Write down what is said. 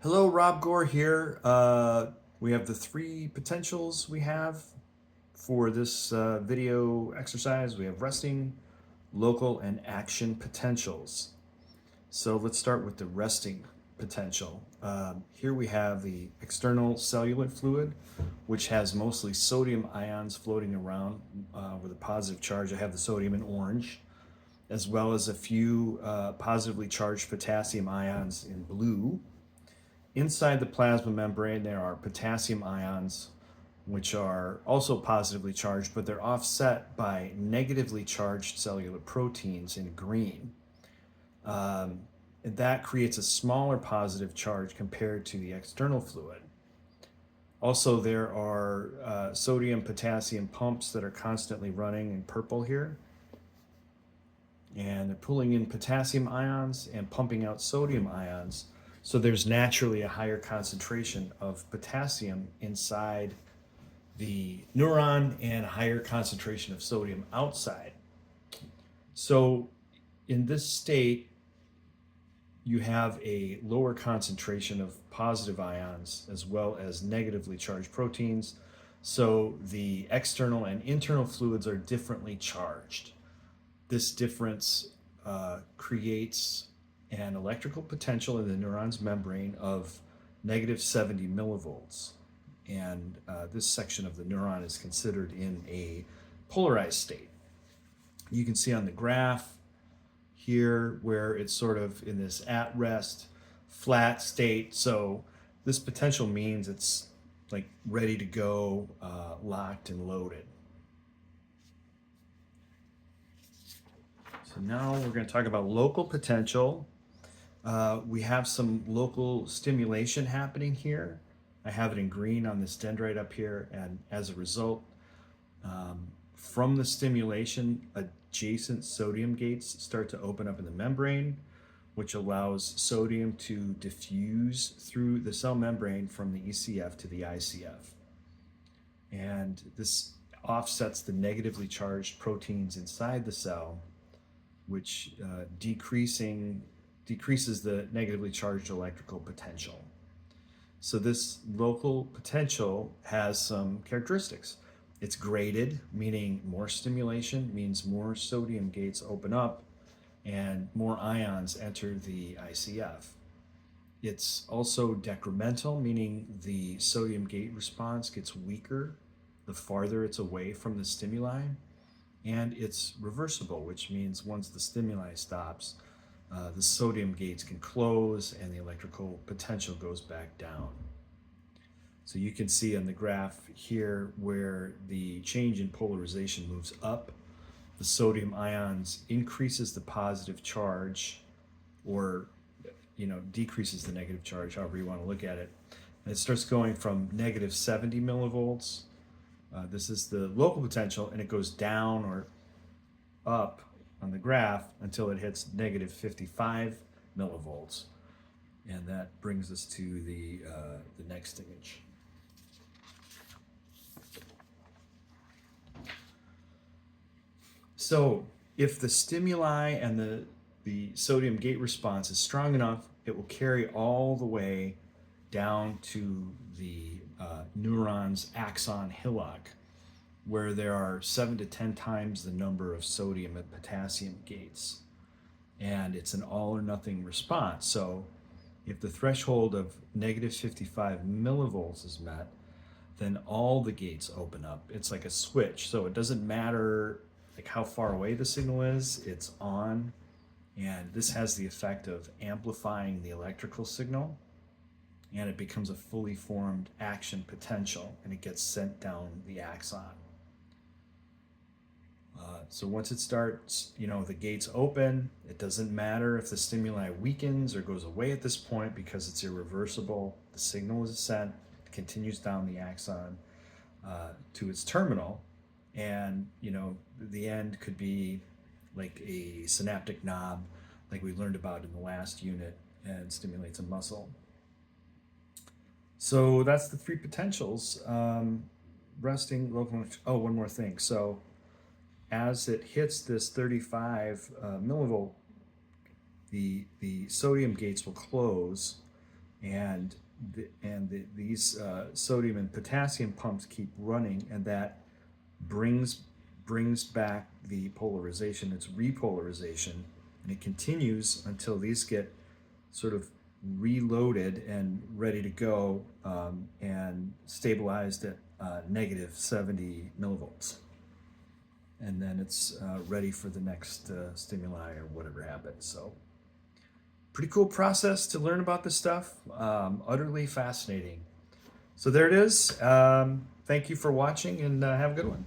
Hello, Rob Gore here. We have the three potentials we have for this video exercise. We have resting, local, and action potentials. So let's start with the resting potential. Here we have the external cellular fluid, which has mostly sodium ions floating around with a positive charge. I have the sodium in orange, as well as a few positively charged potassium ions in blue. Inside the plasma membrane, there are potassium ions, which are also positively charged, but they're offset by negatively charged cellular proteins in green. And that creates a smaller positive charge compared to the external fluid. Also, there are sodium potassium pumps that are constantly running in purple here. And they're pulling in potassium ions and pumping out sodium ions. So there's naturally a higher concentration of potassium inside the neuron and a higher concentration of sodium outside. So in this state, you have a lower concentration of positive ions as well as negatively charged proteins. So the external and internal fluids are differently charged. This difference creates an electrical potential in the neuron's membrane of negative 70 millivolts. And this section of the neuron is considered in a polarized state. You can see on the graph here where it's sort of in this at rest, flat state. So this potential means it's like ready to go, locked and loaded. So now we're going to talk about local potential. We have some local stimulation happening here. I have it in green on this dendrite up here, and as a result, from the stimulation, adjacent sodium gates start to open up in the membrane, which allows sodium to diffuse through the cell membrane from the ECF to the ICF. And this offsets the negatively charged proteins inside the cell, which decreases the negatively charged electrical potential. So this local potential has some characteristics. It's graded, meaning more stimulation means more sodium gates open up and more ions enter the ICF. It's also decremental, meaning the sodium gate response gets weaker the farther it's away from the stimuli. And it's reversible, which means once the stimuli stops, the sodium gates can close and the electrical potential goes back down. So you can see on the graph here where the change in polarization moves up, the sodium ions increases the positive charge, or decreases the negative charge, however you want to look at it. And it starts going from negative 70 millivolts. This is the local potential, and it goes down or up on the graph until it hits negative 55 millivolts. And that brings us to the next image. So if the stimuli and the sodium gate response is strong enough, it will carry all the way down to the neuron's axon hillock, where there are 7 to 10 times the number of sodium and potassium gates. And it's an all or nothing response. So if the threshold of negative 55 millivolts is met, then all the gates open up. It's like a switch. So it doesn't matter like how far away the signal is, it's on. And this has the effect of amplifying the electrical signal, and it becomes a fully formed action potential, and it gets sent down the axon. So once it starts, the gates open, it doesn't matter if the stimuli weakens or goes away at this point because it's irreversible. The signal is sent, it continues down the axon to its terminal, and the end could be like a synaptic knob, like we learned about in the last unit, and stimulates a muscle. So that's the three potentials. Resting, local. Oh, one more thing. So as it hits this 35 millivolt, the sodium gates will close, these sodium and potassium pumps keep running, and that brings back the polarization. It's repolarization, and it continues until these get sort of reloaded and ready to go, and stabilized at negative 70 millivolts. And then it's ready for the next stimuli or whatever happens. So pretty cool process to learn about this stuff. Utterly fascinating. So there it is. Thank you for watching, and have a good one.